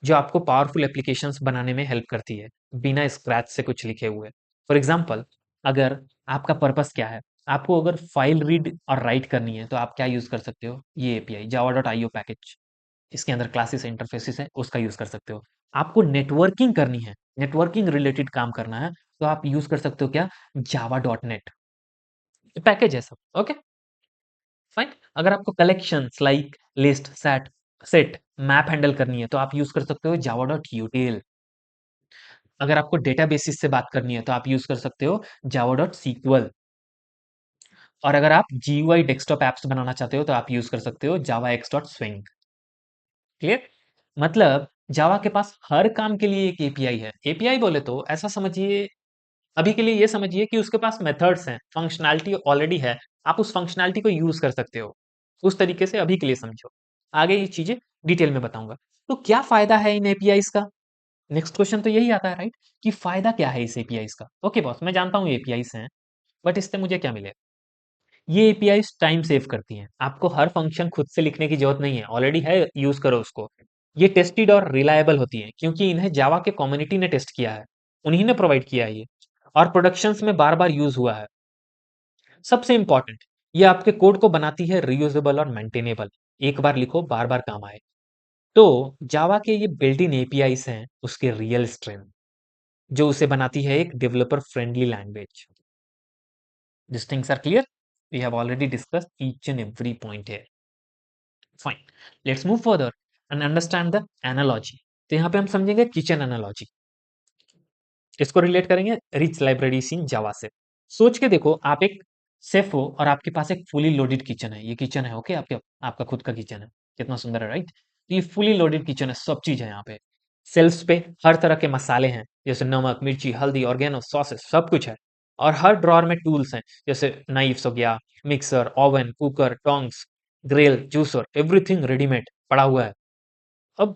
जो आपको पावरफुल एप्लीकेशंस बनाने में हेल्प करती है, बिना स्क्रैच से कुछ लिखे हुए। फॉर एग्जाम्पल, अगर आपका पर्पस क्या है, आपको अगर फाइल रीड और राइट करनी है तो आप क्या यूज कर सकते हो? ये API Java dot IO package, इसके अंदर क्लासेस इंटरफेसेस है, उसका यूज कर सकते हो। आपको नेटवर्किंग करनी है, नेटवर्किंग रिलेटेड काम करना है, तो आप यूज कर सकते हो क्या? जावा डॉट नेट पैकेज है सब, ओके फाइन। अगर आपको collections like list, set, map handle करनी है तो आप यूज कर सकते हो जावा डॉट यूटेल। अगर आपको डेटाबेसिस से बात करनी है तो आप यूज कर सकते हो जावा डॉट सीक्वल। और अगर आप जीयूआई डेस्कटॉप एप्स बनाना चाहते हो तो आप यूज कर सकते हो जावा एक्स डॉट स्विंग। क्लियर? मतलब जावा के पास हर काम के लिए एक एपीआई है। एपीआई बोले तो ऐसा समझिए, अभी के लिए ये समझिए कि उसके पास मेथड्स हैं, फंक्शनैलिटी ऑलरेडी है, आप उस फंक्शनैलिटी को यूज कर सकते हो। उस तरीके से अभी के लिए समझो, आगे ये चीजें डिटेल में बताऊंगा। तो क्या फायदा है इन एपीआईज का? नेक्स्ट क्वेश्चन तो यही आता है राइट, कि फायदा क्या है इस एपीआईज का? ओके बॉस, मैं जानता हूँ एपीआईज हैं, बट इससे मुझे क्या मिले? ये एपीआईज टाइम सेव करती हैं, आपको हर फंक्शन खुद से लिखने की जरूरत नहीं है, ऑलरेडी है, यूज करो उसको। ये टेस्टेड और रिलायबल होती हैं क्योंकि इन्हें जावा के कम्युनिटी ने टेस्ट किया है, उन्हीं ने प्रोवाइड किया है ये, और प्रोडक्शंस में बार बार यूज हुआ है। सबसे इंपॉर्टेंट, ये आपके कोड को बनाती है रीयूजेबल और मेंटेनेबल, एक बार लिखो बार बार काम आए। तो जावा के ये बिल्ट इन एपीआईज हैं उसके रियल स्ट्रेंथ, जो उसे बनाती है एक developer friendly language. This things are clear, we have already discussed each and every point है। Fine, let's move further and understand the analogy. तो यहाँ पे हम समझेंगे किचन एनालॉजी, इसको रिलेट करेंगे रिच लाइब्रेरी इन जावा से। सोच के देखो, आप एक शेफ हो और आपके पास एक फुली लोडेड किचन है, ये किचन है, ओके, आपके आपका खुद का किचन है, कितना सुंदर है राइट। तो ये फुली लोडेड किचन है, सब चीज है यहाँ पे। सेल्फ्स पे हर तरह के मसाले हैं, जैसे नमक, मिर्ची, हल्दी, ऑर्गेनो, सॉसेस, सब कुछ है। और हर ड्रॉर में टूल्स हैं, जैसे नाइफ्स हो गया, mixer, oven, cooker, tongs, grill, juicer, everything readymade पड़ा हुआ है। अब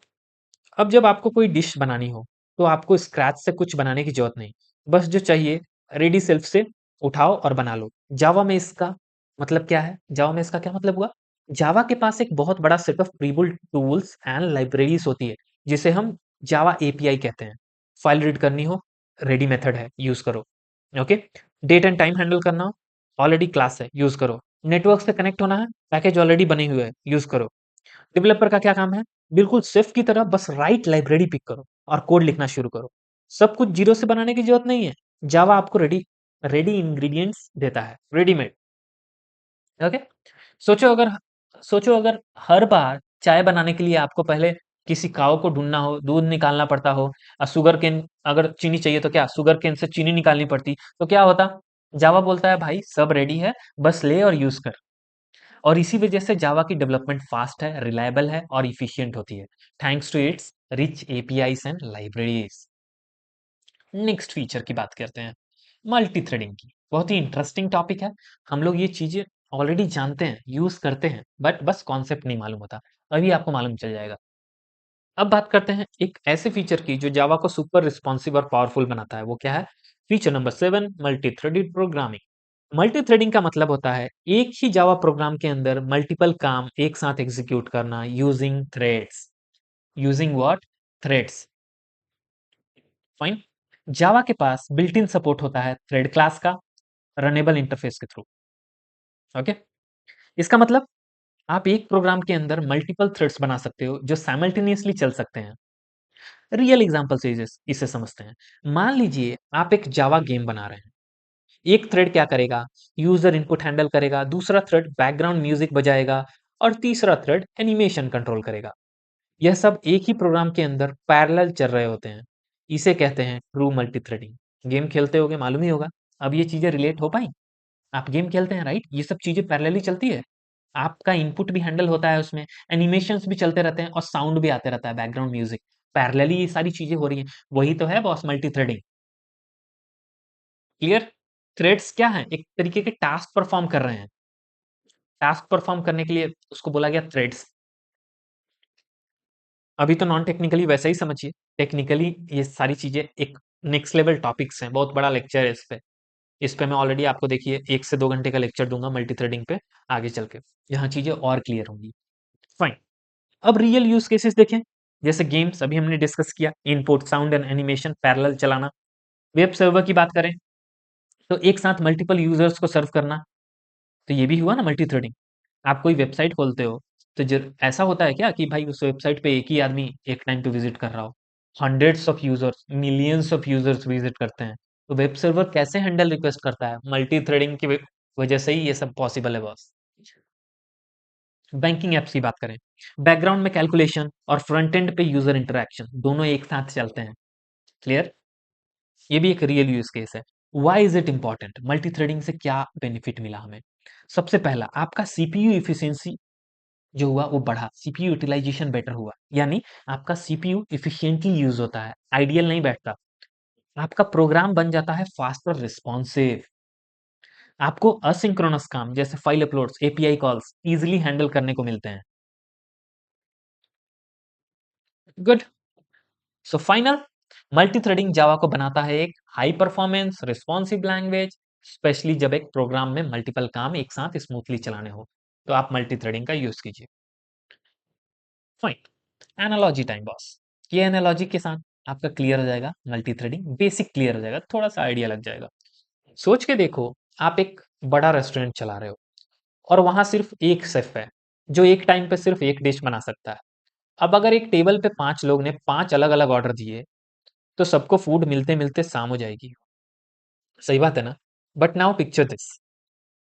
अब जब आपको कोई डिश बनानी हो, तो आपको स्क्रैच से कुछ बनाने की ज़रूरत नहीं। बस जो चाहिए रेडी शेल्फ से उठाओ और बना लो। जावा में इसका मतलब क्या है? जावा में इसका क्या मतलब हुआ? जावा के पास एक बहुत बड़ा set of pre-built tools and libraries होती है, जिसे हम जावा एपीआई कहते हैं। फाइल रीड करनी हो, रेडी मेथड है, यूज़ करो। Okay? Date and time handle करना हो, ऑलरेडी क्लास है, यूज़ करो। नेटवर्क से कनेक्ट होना है, पैकेज ऑलरेडी बने हुए हैं, यूज़ करो। डेवलपर का क्या काम है? बिल्कुल सेफ की तरह बस राइट लाइब्रेरी पिक करो और कोड लिखना शुरू करो। सब कुछ जीरो से बनाने की जरूरत नहीं है। जावा आपको रेडी रेडी इंग्रेडिएंट्स देता है, रेडीमेड। ओके? सोचो अगर सोचो अगर हर बार चाय बनाने के लिए आपको पहले किसी काऊ को ढूँढना हो, दूध निकालना पड़ता हो, शुगर केन अगर चीनी चाहिए तो क्या शुगर केन से चीनी निकालनी पड़ती, तो क्या होता? जावा बोलता है भाई सब रेडी है, बस ले और यूज़ कर। और इसी वजह से जावा की डेवलपमेंट फास्ट है, रिलायबल है और इफिशिएंट होती है, thanks to its rich APIs and libraries. Next feature की बात करते हैं, मल्टी थ्रेडिंग की। बहुत ही इंटरेस्टिंग टॉपिक है। हम लोग ये चीजें ऑलरेडी जानते हैं, यूज करते हैं, बट बस कॉन्सेप्ट नहीं मालूम होता। अभी आपको मालूम चल जाएगा। अब बात करते हैं एक ऐसे फीचर की जो जावा को सुपर रिस्पॉन्सिव और पावरफुल बनाता है। वो क्या है? Feature number 7, multi threaded programming. Multi threading का मतलब होता है एक ही जावा प्रोग्राम के अंदर मल्टीपल काम एक साथ एग्जीक्यूट करना using threads. Using what? Threads. Fine. Java के पास बिल्ट इन सपोर्ट होता है थ्रेड क्लास का, रनेबल इंटरफेस के थ्रू। ओके? इसका मतलब आप एक प्रोग्राम के अंदर मल्टीपल थ्रेड्स बना सकते हो जो साइमल्टेनियसली चल सकते हैं। रियल एग्जांपल से इसे समझते हैं। मान लीजिए आप एक जावा गेम बना रहे हैं। एक थ्रेड क्या करेगा? यूजर इनपुट हैंडल करेगा, दूसरा थ्रेड बैकग्राउंड म्यूजिक बजाएगा और तीसरा थ्रेड एनिमेशन कंट्रोल करेगा। यह सब एक ही प्रोग्राम के अंदर पैरेलल चल रहे होते हैं। इसे कहते हैं ट्रू मल्टीथ्रेडिंग। गेम खेलते होगे, मालूम ही होगा। अब ये चीजें रिलेट हो पाई? आप गेम खेलते हैं, राइट? ये सब चीजें पैरेलली चलती है। आपका इनपुट भी हैंडल होता है उसमें, एनिमेशंस भी चलते रहते हैं और साउंड भी आते रहता है, बैकग्राउंड म्यूजिक। पैरेलली ये सारी चीजें हो रही हैं। वही तो है बॉस मल्टीथ्रेडिंग। क्लियर? थ्रेड्स क्या हैं? एक तरीके के टास्क परफॉर्म कर रहे हैं। टास्क परफॉर्म करने के लिए उसको बोला गया थ्रेड्स। अभी तो नॉन टेक्निकली वैसा ही समझिए। टेक्निकली ये सारी चीजें एक नेक्स्ट लेवल टॉपिक्स हैं, बहुत बड़ा लेक्चर है इस पे। इस पे मैं ऑलरेडी आपको देखिए 1 से 2 घंटे का लेक्चर दूंगा मल्टी थ्रेडिंग पे आगे चल के। यहाँ चीजें और क्लियर होंगी। फाइन। अब रियल यूज केसेस देखें। जैसे गेम्स अभी हमने डिस्कस किया, input, sound and animation parallel चलाना। वेब सर्वर की बात करें तो एक साथ मल्टीपल यूजर्स को सर्व करना, तो ये भी हुआ ना मल्टी थ्रेडिंग। आप कोई वेबसाइट खोलते हो, तो ऐसा होता है क्या कि भाई उस वेबसाइट पे एक ही आदमी एक टाइम पे विजिट कर रहा हो? Hundreds of users, millions of users visit करते हैं। तो वेब सर्वर कैसे हैंडल रिक्वेस्ट करता है? मल्टी थ्रेडिंग की वजह से ही ये सब पॉसिबल है बॉस। बैंकिंग एप्स की बात करें, बैकग्राउंड में कैलकुलेशन और फ्रंट एंड पे यूजर इंटरेक्शन दोनों एक साथ चलते हैं। क्लियर? ये भी एक रियल यूज केस है। Why is it important? Multi threading से क्या बेनिफिट मिला हमें? सबसे पहला, आपका सीपीयू इफिशियंसी जो हुआ वो बढ़ा, सीपीयू यूटिलाइजेशन बेटर हुआ, यानी आपका सीपीयू इफिशिएंटली यूज होता है, आइडियल नहीं बैठता। आपका प्रोग्राम बन जाता है फास्ट और रिस्पॉन्सिव। आपको असिंक्रोनस काम जैसे file uploads, API calls easily handle करने को मिलते हैं। Good. So final, multithreading Java को बनाता है एक high performance responsive language, specially जब एक प्रोग्राम में मल्टीपल काम एक साथ स्मूथली चलाने हो, तो आप मल्टी थ्रेडिंग का यूज कीजिए। फाइन। Analogy time boss. ये एनालॉजी के साथ आपका क्लियर हो जाएगा मल्टी थ्रेडिंग, बेसिक क्लियर हो जाएगा, थोड़ा सा आइडिया लग जाएगा। सोच के देखो, आप एक बड़ा रेस्टोरेंट चला रहे हो और वहां सिर्फ एक शेफ है जो एक टाइम पे सिर्फ एक डिश बना सकता है। अब अगर एक टेबल पे 5 लोग ने 5 अलग अलग ऑर्डर दिए, तो सबको फूड मिलते मिलते शाम हो जाएगी। सही बात है ना? बट नाउ पिक्चर दिस,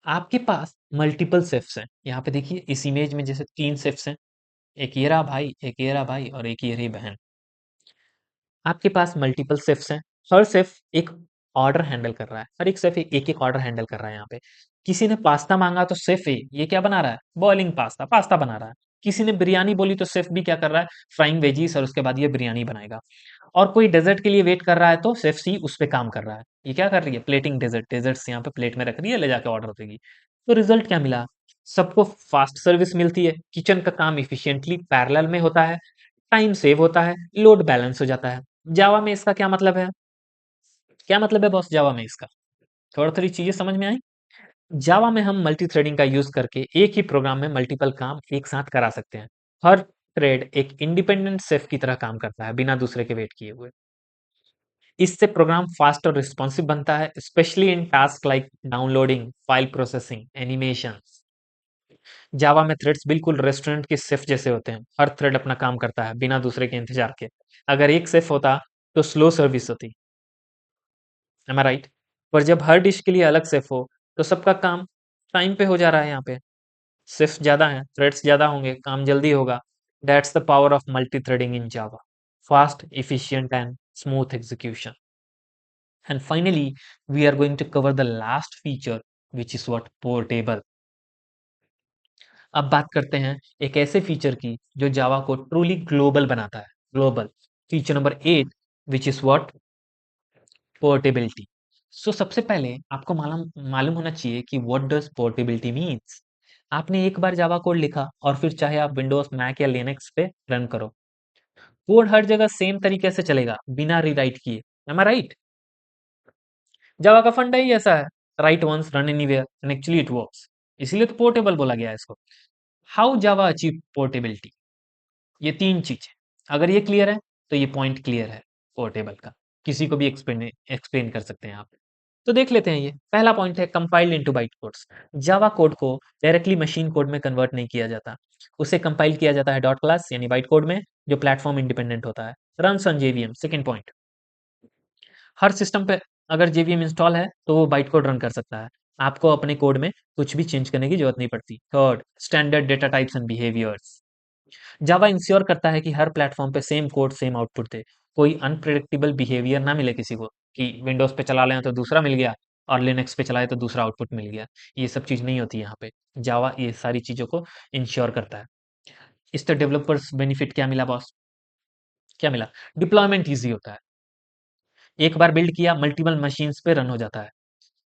आपके पास मल्टीपल शेफ्स हैं। यहाँ पे देखिए इस इमेज में जैसे 3 शेफ्स हैं, एक ये रहा भाई, एक ये रहा भाई और एक ये रही बहन। आपके पास मल्टीपल शेफ्स हैं, हर शेफ एक ऑर्डर हैंडल कर रहा है, हर एक शेफ एक एक ऑर्डर हैंडल कर रहा है। यहाँ पे किसी ने पास्ता मांगा तो शेफ ए ये क्या बना रहा है? बॉइलिंग पास्ता, पास्ता बना रहा है। किसी ने बिरयानी बोली तो शेफ भी क्या कर रहा है, फ्राइंग वेजीज और उसके बाद ये बिरयानी बनाएगा। और कोई डेजर्ट के लिए वेट कर रहा है तो शेफ सी उस पे काम कर रहा है। ये क्या कर रही है, प्लेटिंग डेजर्ट, डेजर्ट्स यहाँ पे प्लेट में रख रही है, ले जाके ऑर्डर देगी। तो रिजल्ट क्या मिला, सबको फास्ट सर्विस मिलती है, किचन का काम इफिशिएंटली पैरेलल में होता है, टाइम सेव होता है, लोड बैलेंस हो जाता है। जावा में इसका क्या मतलब है, क्या मतलब है बॉस जावा में इसका, थोड़ा थोड़ी चीजें समझ में आई। जावा में हम मल्टी थ्रेडिंग का यूज करके एक ही प्रोग्राम में मल्टीपल काम एक साथ करा सकते हैं। हर थ्रेड एक इंडिपेंडेंट सेफ की तरह काम करता है बिना दूसरे के वेट किए हुए। इससे प्रोग्राम फास्ट और रिस्पॉन्सिव बनता है, specially in task like downloading, file processing, animation. Java में थ्रेड्स बिल्कुल रेस्टोरेंट के शेफ जैसे होते हैं, हर थ्रेड अपना काम करता है बिना दूसरे के इंतजार के। अगर एक शेफ होता तो स्लो सर्विस होती, एम आई राइट। पर जब हर डिश के लिए अलग शेफ हो तो सबका काम टाइम पे हो जा रहा है। यहाँ पे शेफ्स ज्यादा हैं, थ्रेड्स ज्यादा होंगे, काम जल्दी होगा। That's the power of multi threading in Java, fast, efficient and smooth execution. And finally, we are going to cover the last feature, which is what, portable. अब बात करते हैं एक ऐसे फीचर की जो जावा को ट्रूली ग्लोबल बनाता है, global. Feature number 8, which is what, portability. So सबसे पहले आपको मालूम मालूम होना चाहिए कि व्हाट डज पोर्टेबिलिटी मीन्स। आपने एक बार जावा कोड लिखा और फिर चाहे आप विंडोज, मैक या लिनक्स पे रन करो, कोड हर जगह सेम तरीके से चलेगा बिना रीराइट किए। एम आई राइट। जावा का फंडा ही ऐसा है, write once run anywhere and actually it works. इसलिए तो पोर्टेबल बोला गया है इसको। हाउ जावा अचीव पोर्टेबिलिटी, ये तीन चीज है। अगर ये क्लियर है तो ये पॉइंट क्लियर है पोर्टेबल का, किसी को भी एक्सप्लेन एक्सप्लेन कर सकते हैं आप। तो देख लेते हैं, ये पहला पॉइंट है compiled into byte codes. Java code को डायरेक्टली मशीन कोड में कन्वर्ट नहीं किया जाता, उसे कंपाइल किया जाता है डॉट क्लास यानी बाइट कोड में, जो प्लेटफॉर्म इंडिपेंडेंट होता है। Runs on JVM, second point. हर सिस्टम पे अगर जेवीएम इंस्टॉल है तो वो बाइट कोड रन कर सकता है, आपको अपने कोड में कुछ भी चेंज करने की जरूरत नहीं पड़ती। Third, standard data types and behaviours. Java ensure करता है कि हर प्लेटफॉर्म पे सेम कोड सेम आउटपुट दे, कोई अनप्रिडिक्टेबल बिहेवियर ना मिले किसी को, कि विंडोज पे चला लें तो दूसरा मिल गया और लिनक्स पे चलाए तो दूसरा आउटपुट मिल गया। ये सब चीज नहीं होती यहाँ पे। जावा ये सारी चीजों को इंश्योर करता है। इससे डेवलपर्स बेनिफिट क्या मिला बॉस, क्या मिला, डिप्लॉयमेंट ईजी होता है, एक बार बिल्ड किया मल्टीपल मशीन्स पे रन हो जाता है।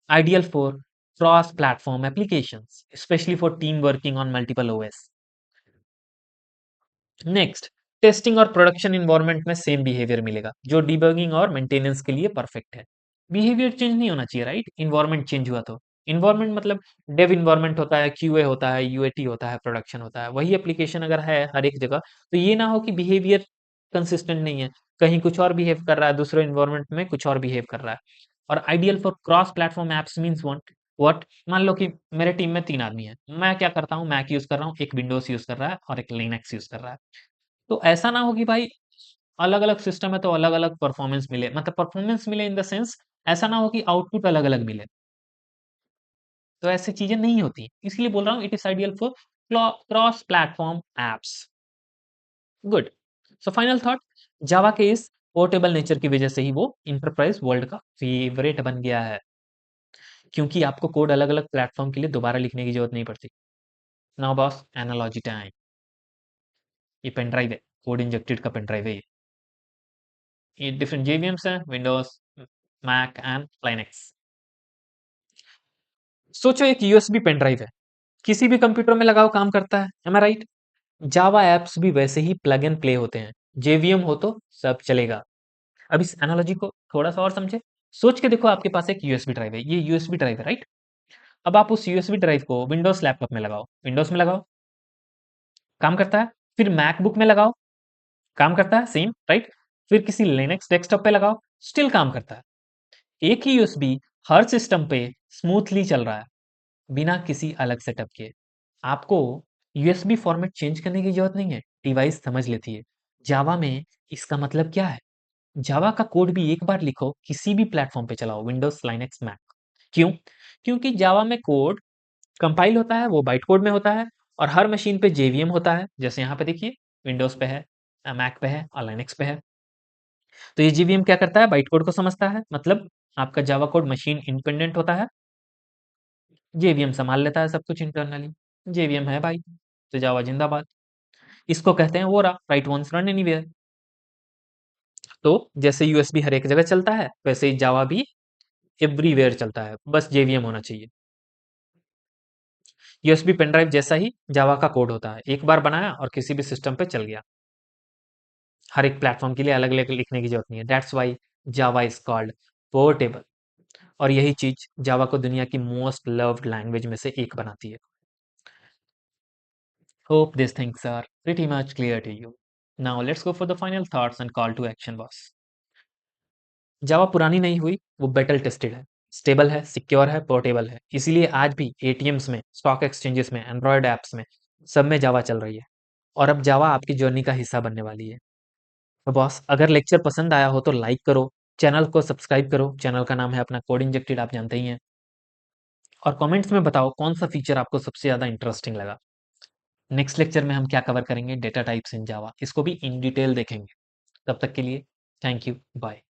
Ideal for cross platform applications, specially for team working on multiple OS. Next, testing और प्रोडक्शन इन्वायरमेंट में सेम बिहेवियर मिलेगा, जो डिबगिंग और मेंटेनेंस के लिए परफेक्ट है। बिहेवियर चेंज नहीं होना चाहिए, राइट, इन्वायरमेंट चेंज हुआ तो। इन्वायरमेंट मतलब डेव इन्वायरमेंट होता है, क्यूए होता है, यूएटी होता है, प्रोडक्शन होता है, वही एप्लीकेशन अगर है हर एक जगह, तो ये ना हो कि बिहेवियर कंसिस्टेंट नहीं है, कहीं कुछ और बिहेव कर रहा है, दूसरे इन्वायरमेंट में कुछ और बिहेव कर रहा है। और ideal for cross platform apps means what, मान लो कि मेरे टीम में 3 आदमी है, मैं क्या करता हूँ, मैक यूज कर रहा हूँ, एक विंडोज यूज कर रहा है और एक लिनक्स यूज कर रहा है। तो ऐसा ना हो कि भाई अलग-अलग सिस्टम है तो अलग-अलग परफॉर्मेंस मिले, मतलब परफॉर्मेंस मिले इन द सेंस, ऐसा ना हो कि आउटपुट अलग-अलग मिले। तो ऐसी चीजें नहीं होती, इसलिए बोल रहा हूँ it is ideal for cross platform apps. Good. So final thought, Java के इस पोर्टेबल नेचर की वजह से ही वो इंटरप्राइज वर्ल्ड का फेवरेट बन गया है, क्योंकि आपको कोड अलग-अलग प्लेटफॉर्म के लिए दोबारा लिखने की जरूरत नहीं पड़ती। Now boss, analogy time. ये पेन ड्राइव है, कोड इंजेक्टेड का पेन ड्राइव है ये डिफरेंट जेवीएम्स हैं, विंडोज, मैक एंड लाइनक्स। सोचो एक यूएसबी पेन ड्राइव है, किसी भी कंप्यूटर में लगाओ काम करता है, एम आई राइट। जावा एप्स भी वैसे ही प्लग एंड प्ले होते हैं, जेवीएम हो तो सब चलेगा। अब इस एनालॉजी को थोड़ा सा और समझे, सोच के देखो आपके पास एक यूएसबी ड्राइव है, ये यूएसबी ड्राइव है, राइट। अब आप उस यूएसबी ड्राइव को विंडोज लैपटॉप में लगाओ, विंडोज में लगाओ, काम करता है। फिर मैकबुक में लगाओ, काम करता है, सेम, राइट। फिर किसी लिनक्स डेस्कटॉप पे लगाओ, स्टिल काम करता है। एक ही यूएसबी हर सिस्टम पे स्मूथली चल रहा है, बिना किसी अलग सेटअप के। आपको यूएसबी फॉर्मेट चेंज करने की जरूरत नहीं है, डिवाइस समझ लेती है। जावा में इसका मतलब क्या है, जावा का कोड भी एक बार लिखो, किसी भी प्लेटफॉर्म पे चलाओ, विंडोज, लाइनक्स, मैक। क्यों, क्योंकि जावा में कोड कंपाइल होता है वो बाइट कोड में होता है, और हर मशीन पे जेवीएम होता है, जैसे यहाँ पे देखिए विंडोज पे है, मैक पे है और लाइनक्स पे है। तो ये जेवीएम क्या करता है, बाइट कोड को समझता है, मतलब आपका जावा कोड मशीन इंडिपेंडेंट होता है, जेवीएम संभाल लेता है सब कुछ इंटरनली। जेवीएम है भाई, तो जावा जिंदाबाद। इसको कहते हैं वोरा, राइट वंस रन एनीवेयर। तो जैसे यूएसबी हर एक जगह चलता है, वैसे ही जावा भी एवरीवेयर चलता है, बस जेवीएम होना चाहिए। यूएसबी पेन ड्राइव जैसा ही जावा का कोड होता है, एक बार बनाया और किसी भी सिस्टम पे चल गया। हर एक प्लेटफॉर्म के लिए अलग अलग लिखने की जरूरत नहीं है, that's why Java is called portable. और यही चीज जावा को दुनिया की मोस्ट लव्ड लैंग्वेज में से एक बनाती है। Hope this things are pretty much clear to you. Now let's go for the final thoughts and call to action boss. Java पुरानी नहीं हुई, वो बेटल टेस्टेड है, स्टेबल है, सिक्योर है, पोर्टेबल है। इसीलिए आज भी एटीएम्स में, स्टॉक एक्सचेंजेस में, एंड्रॉयड ऐप्स में, सब में जावा चल रही है। और अब जावा आपकी जर्नी का हिस्सा बनने वाली है। तो बॉस, अगर लेक्चर पसंद आया हो तो लाइक करो, चैनल को सब्सक्राइब करो। चैनल का नाम है अपना कोड इंजेक्टेड, आप जानते ही हैं। और कमेंट्स में बताओ कौन सा फीचर आपको सबसे ज़्यादा इंटरेस्टिंग लगा। नेक्स्ट लेक्चर में हम क्या कवर करेंगे, डेटा टाइप्स इन जावा, इसको भी इन डिटेल देखेंगे। तब तक के लिए थैंक यू, बाय।